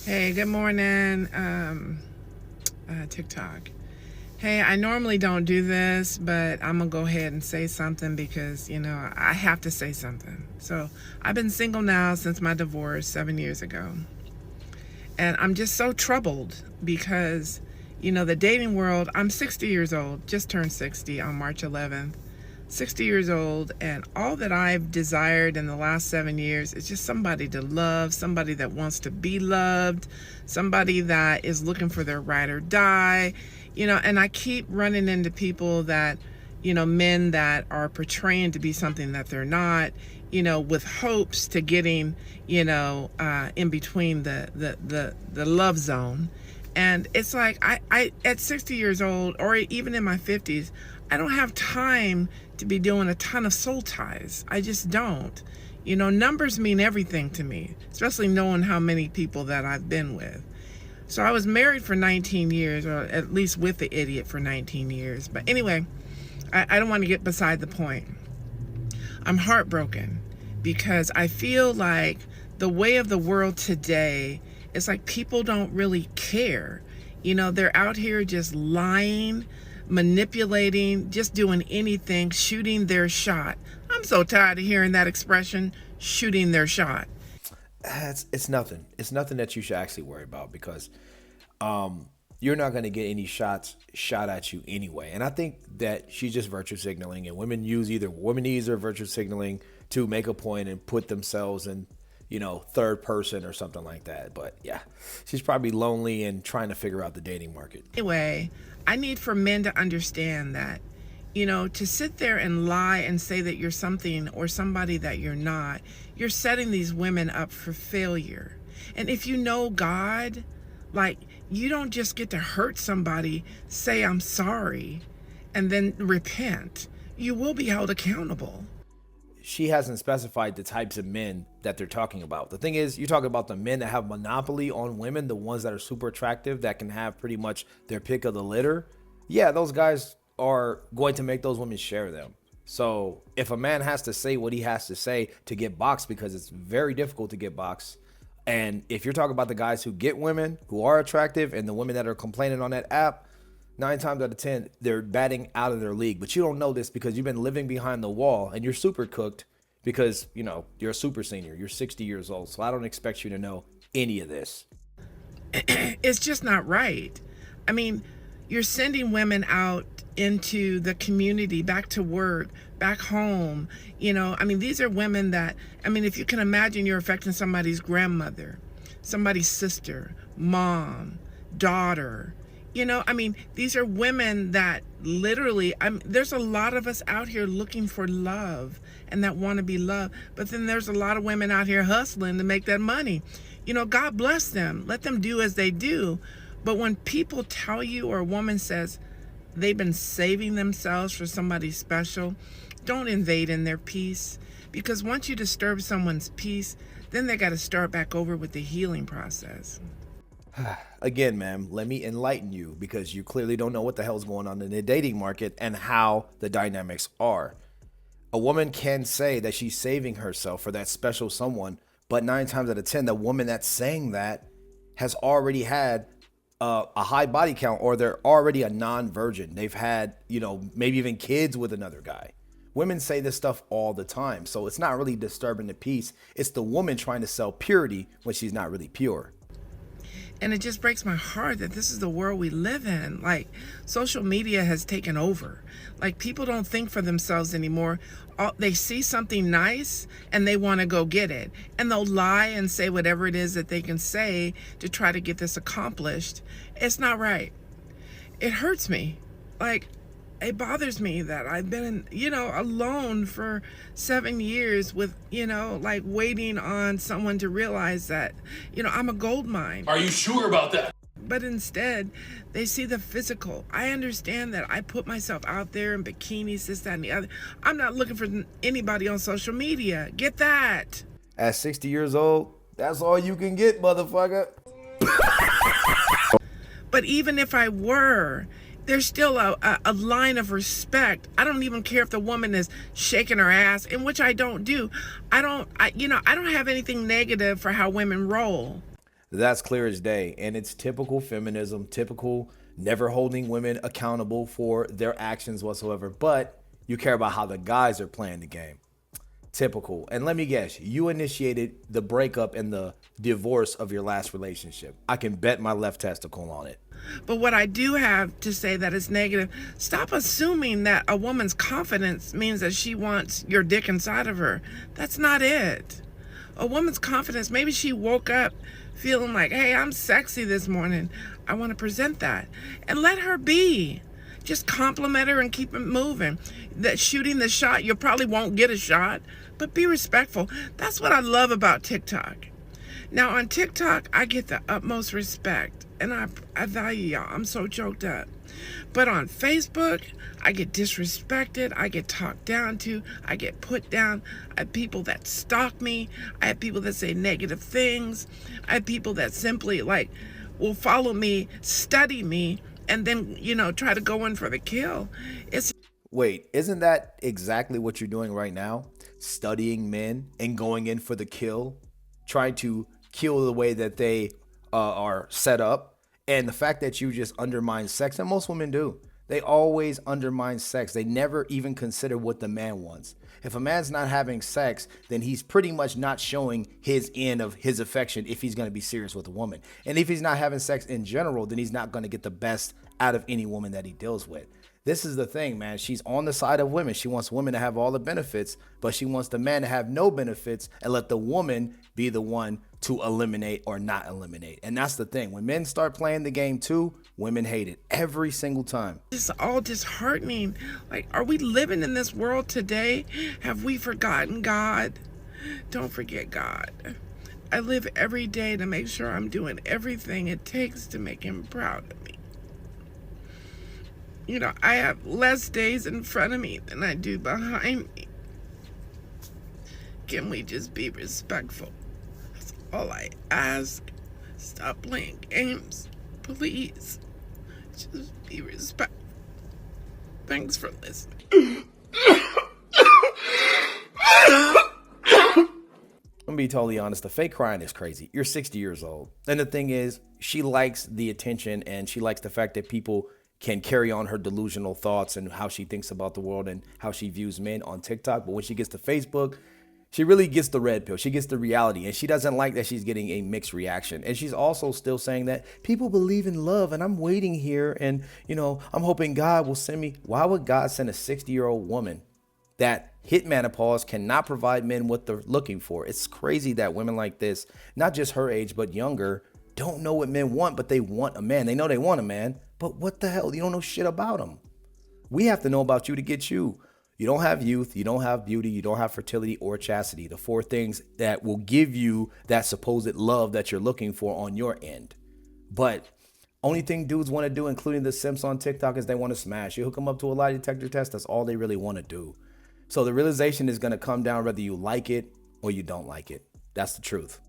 Hey, good morning, TikTok. Hey, I normally don't do this, but I'm gonna go ahead and say something because, I have to say something. So, I've been single now since my divorce 7 years ago. And I'm just so troubled because, the dating world, I'm 60 years old, just turned 60 on March 11th. 60 years old, and all that I've desired in the last 7 years is just somebody to love, somebody that wants to be loved, somebody that is looking for their ride or die, and I keep running into people that, men that are portraying to be something that they're not, with hopes to getting, in between the love zone. And it's like I at 60 years old, or even in my 50s, I don't have time to be doing a ton of soul ties. I just don't. Numbers mean everything to me, especially knowing how many people that I've been with. So I was married for 19 years, or at least with the idiot for 19 years. But anyway, I don't want to get beside the point. I'm heartbroken because I feel like the way of the world today is like people don't really care. They're out here just lying, manipulating, just doing anything, shooting their shot. I'm so tired of hearing that expression, shooting their shot. It's nothing. It's nothing that you should actually worry about because you're not going to get any shots shot at you anyway. And I think that she's just virtue signaling, and women use either womanizer or virtue signaling to make a point and put themselves in, third person or something like that. But yeah, she's probably lonely and trying to figure out the dating market. Anyway, I need for men to understand that, to sit there and lie and say that you're something or somebody that you're not, you're setting these women up for failure. And if you know God, like, you don't just get to hurt somebody, say I'm sorry, and then repent. You will be held accountable. She hasn't specified the types of men that they're talking about. The thing is, you're talking about the men that have monopoly on women, the ones that are super attractive, that can have pretty much their pick of the litter. Yeah, those guys are going to make those women share them. So if a man has to say what he has to say to get boxed, because it's very difficult to get boxed, and if you're talking about the guys who get women who are attractive and the women that are complaining on that app, 9 times out of 10, they're batting out of their league. But you don't know this because you've been living behind the wall and you're super cooked because, you're a super senior. You're 60 years old. So I don't expect you to know any of this. It's just not right. I mean, you're sending women out into the community, back to work, back home. These are women that, if you can imagine, you're affecting somebody's grandmother, somebody's sister, mom, daughter. These are women that literally, there's a lot of us out here looking for love and that want to be loved. But then there's a lot of women out here hustling to make that money. God bless them. Let them do as they do. But when people tell you, or a woman says they've been saving themselves for somebody special, don't invade in their peace. Because once you disturb someone's peace, then they got to start back over with the healing process. Again, ma'am, let me enlighten you because you clearly don't know what the hell's going on in the dating market and how the dynamics are. A woman can say that she's saving herself for that special someone, but 9 times out of 10, the woman that's saying that has already had a high body count, or they're already a non-virgin. They've had, maybe even kids with another guy. Women say this stuff all the time. So it's not really disturbing the peace. It's the woman trying to sell purity when she's not really pure. And it just breaks my heart that this is the world we live in. Like, social media has taken over. Like, people don't think for themselves anymore. They see something nice and they want to go get it. And they'll lie and say whatever it is that they can say to try to get this accomplished. It's not right. It hurts me. Like, it bothers me that I've been, alone for 7 years with, like, waiting on someone to realize that, I'm a gold mine. Are you sure about that? But instead, they see the physical. I understand that I put myself out there in bikinis, this, that, and the other. I'm not looking for anybody on social media. Get that. At 60 years old, that's all you can get, motherfucker. But even if I were, there's still a line of respect. I don't even care if the woman is shaking her ass, in which I don't do. I don't have anything negative for how women roll. That's clear as day. And it's typical feminism, typical never holding women accountable for their actions whatsoever. But you care about how the guys are playing the game. Typical. And let me guess, you initiated the breakup and the divorce of your last relationship. I can bet my left testicle on it. But what I do have to say that is negative, stop assuming that a woman's confidence means that she wants your dick inside of her. That's not it. A woman's confidence, maybe she woke up feeling like, hey, I'm sexy this morning. I want to present that. And let her be. Just compliment her and keep it moving. That shooting the shot, you probably won't get a shot, but be respectful. That's what I love about TikTok. Now on TikTok, I get the utmost respect and I value y'all. I'm so choked up. But on Facebook, I get disrespected. I get talked down to. I get put down. I have people that stalk me. I have people that say negative things. I have people that simply will follow me, study me, and then, try to go in for the kill. Wait, isn't that exactly what you're doing right now? Studying men and going in for the kill, trying to kill the way that they are set up. And the fact that you just undermine sex, and most women do, they always undermine sex. They never even consider what the man wants. If a man's not having sex, then he's pretty much not showing his end of his affection if he's going to be serious with a woman. And if he's not having sex in general, then he's not going to get the best out of any woman that he deals with. This is the thing, man. She's on the side of women. She wants women to have all the benefits, but she wants the man to have no benefits and let the woman be the one to eliminate or not eliminate. And that's the thing. When men start playing the game too, women hate it every single time. It's all disheartening. Are we living in this world today? Have we forgotten God? Don't forget God. I live every day to make sure I'm doing everything it takes to make him proud of me. I have less days in front of me than I do behind me. Can we just be respectful? That's all I ask. Stop playing games, please. Just be respectful. Thanks for listening. I'm gonna be totally honest. The fake crying is crazy. You're 60 years old. And the thing is, she likes the attention and she likes the fact that people can carry on her delusional thoughts and how she thinks about the world and how she views men on TikTok. But when she gets to Facebook, she really gets the red pill. She gets the reality, and she doesn't like that she's getting a mixed reaction. And she's also still saying that people believe in love and I'm waiting here and, I'm hoping God will send me. Why would God send a 60-year-old woman that hit menopause, cannot provide men what they're looking for? It's crazy that women like this, not just her age, but younger, don't know what men want, but they want a man. They know they want a man, but what the hell? You don't know shit about them. We have to know about you to get you. You don't have youth, you don't have beauty, you don't have fertility or chastity. The 4 things that will give you that supposed love that you're looking for on your end. But only thing dudes want to do, including the simps on TikTok, is they want to smash. You hook them up to a lie detector test, that's all they really want to do. So the realization is going to come down whether you like it or you don't like it. That's the truth.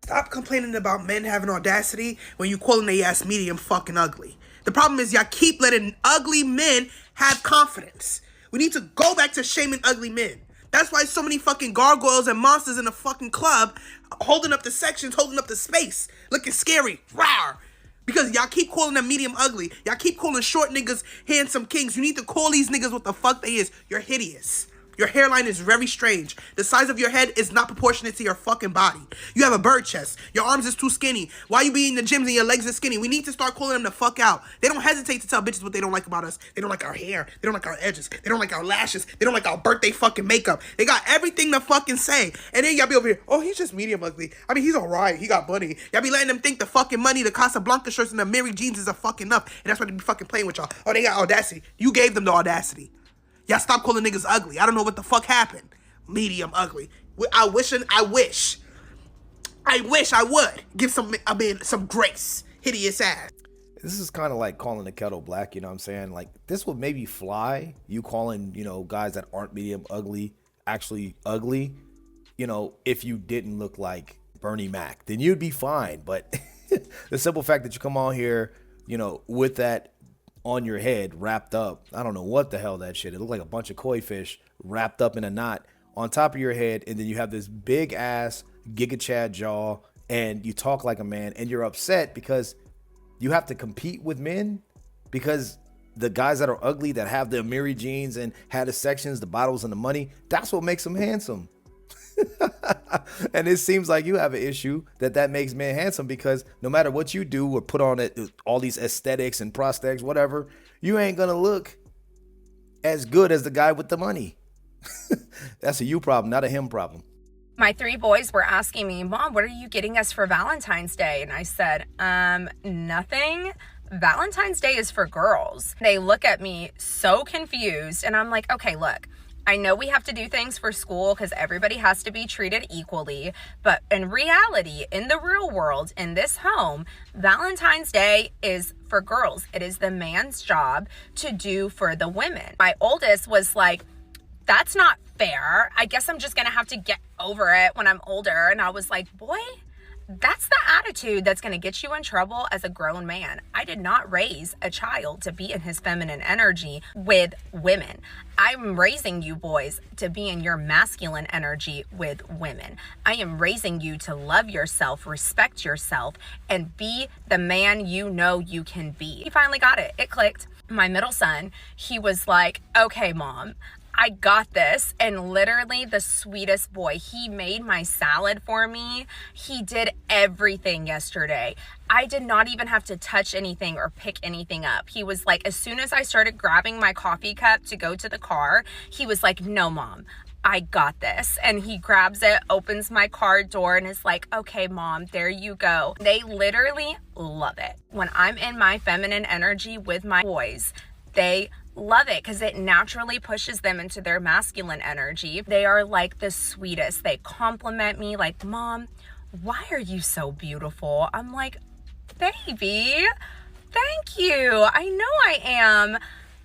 Stop complaining about men having audacity when you calling they ass medium fucking ugly. The problem is y'all keep letting ugly men have confidence. We need to go back to shaming ugly men. That's why so many fucking gargoyles and monsters in a fucking club holding up the sections, holding up the space, looking scary. Rawr. Because y'all keep calling them medium ugly. Y'all keep calling short niggas handsome kings. You need to call these niggas what the fuck they is. You're hideous. Your hairline is very strange. The size of your head is not proportionate to your fucking body. You have a bird chest. Your arms is too skinny. Why you be in the gyms and your legs are skinny? We need to start calling them the fuck out. They don't hesitate to tell bitches what they don't like about us. They don't like our hair. They don't like our edges. They don't like our lashes. They don't like our birthday fucking makeup. They got everything to fucking say. And then y'all be over here, oh, he's just medium ugly. I mean, he's alright. He got money. Y'all be letting them think the fucking money, the Casablanca shirts, and the Mary jeans is a fucking enough. And that's why they be fucking playing with y'all. Oh, they got audacity. You gave them the audacity. Y'all stop calling niggas ugly. I don't know what the fuck happened. Medium ugly. I wish I would give a man some grace. Hideous ass. This is kind of like calling the kettle black, you know what I'm saying? Like, this would maybe fly, you calling, guys that aren't medium ugly actually ugly, if you didn't look like Bernie Mac, then you'd be fine. But the simple fact that you come on here, with that on your head wrapped up, I don't know what the hell that shit, it looked like a bunch of koi fish wrapped up in a knot on top of your head, and then you have this big ass Giga Chad jaw and you talk like a man, and you're upset because you have to compete with men, because the guys that are ugly, that have the Amiri jeans and have the sections, the bottles, and the money, that's what makes them handsome. And it seems like you have an issue that makes men handsome, because no matter what you do or put on it, all these aesthetics and prosthetics, whatever, you ain't gonna look as good as the guy with the money. That's a you problem, not a him problem. My 3 boys were asking me, Mom, what are you getting us for Valentine's Day? And I said, nothing. Valentine's Day is for girls. They look at me so confused, and I'm like, okay, look, I know we have to do things for school because everybody has to be treated equally, but in reality, in the real world, in this home, Valentine's Day is for girls. It is the man's job to do for the women. My oldest was like, that's not fair. I guess I'm just gonna have to get over it when I'm older. And I was like, boy, that's the attitude that's going to get you in trouble as a grown man. I did not raise a child to be in his feminine energy with women. I'm raising you boys to be in your masculine energy with women. I am raising you to love yourself, respect yourself, and be the man you know you can be. He finally got it. It clicked. My middle son, he was like, okay, Mom, I got this. And literally the sweetest boy. He made my salad for me. He did everything yesterday. I did not even have to touch anything or pick anything up. He was like, as soon as I started grabbing my coffee cup to go to the car, he was like, no, Mom, I got this. And he grabs it, opens my car door, and is like, okay, Mom, there you go. They literally love it. When I'm in my feminine energy with my boys, they love it because it naturally pushes them into their masculine energy. They are like the sweetest. They compliment me like, Mom, why are you so beautiful? I'm like, baby, thank you. I know I am.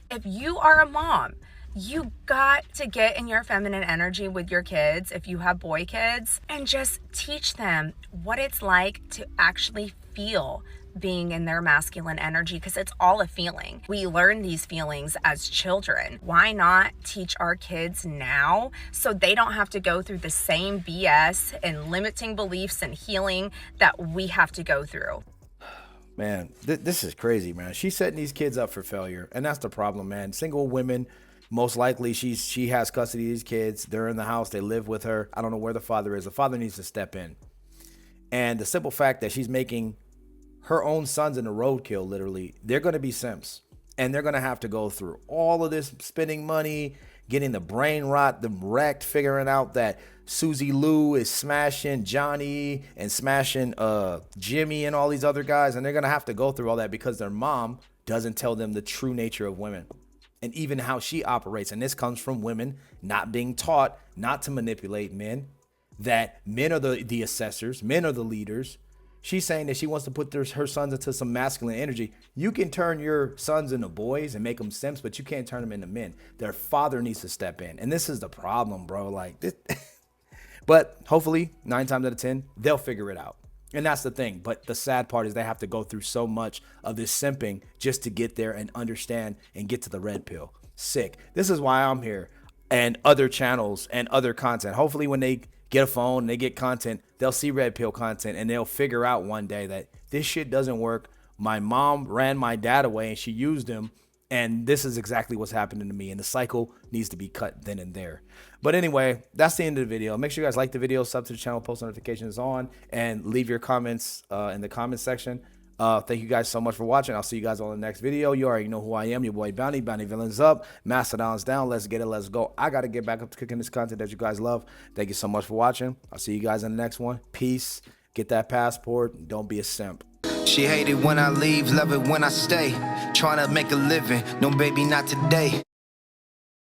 If you are a mom, you got to get in your feminine energy with your kids, if you have boy kids, and just teach them what it's like to actually feel being in their masculine energy, because it's all a feeling. We learn these feelings as children. Why not teach our kids now so they don't have to go through the same BS and limiting beliefs and healing that we have to go through? Man, this is crazy, man. She's setting these kids up for failure, and that's the problem, man. Single women, most likely she has custody of these kids. They're in the house. They live with her. I don't know where the father is. The father needs to step in. And the simple fact that she's making her own sons in a roadkill, literally, they're going to be simps. And they're going to have to go through all of this spending money, getting the brain rot, them wrecked, figuring out that Susie Lou is smashing Johnny and smashing Jimmy and all these other guys. And they're going to have to go through all that because their mom doesn't tell them the true nature of women and even how she operates. And this comes from women not being taught not to manipulate men, that men are the assessors, men are the leaders. She's saying that she wants to put her sons into some masculine energy. You can turn your sons into boys and make them simps, but you can't turn them into men. Their father needs to step in. And this is the problem, bro. Like this. But hopefully 9 times out of 10, they'll figure it out. And that's the thing. But the sad part is they have to go through so much of this simping just to get there and understand and get to the red pill. Sick. This is why I'm here, and other channels and other content. Hopefully when they get a phone and they get content, they'll see red pill content and they'll figure out one day that this shit doesn't work. My mom ran my dad away and she used him, and this is exactly what's happening to me, and the cycle needs to be cut then and there. But anyway, that's the end of the video. Make sure you guys like the video, sub to the channel, post notifications on, and leave your comments in the comment section. Thank you guys so much for watching. I'll see you guys on the next video. You already know who I am, your boy Bounty. Bounty Villains up, Mastodon's down. Let's get it, let's go. I gotta get back up to cooking this content that you guys love. Thank you so much for watching. I'll see you guys in the next one. Peace. Get that passport. Don't be a simp. She hate it when I leave, love it when I stay. Trying to make a living, no baby, not today.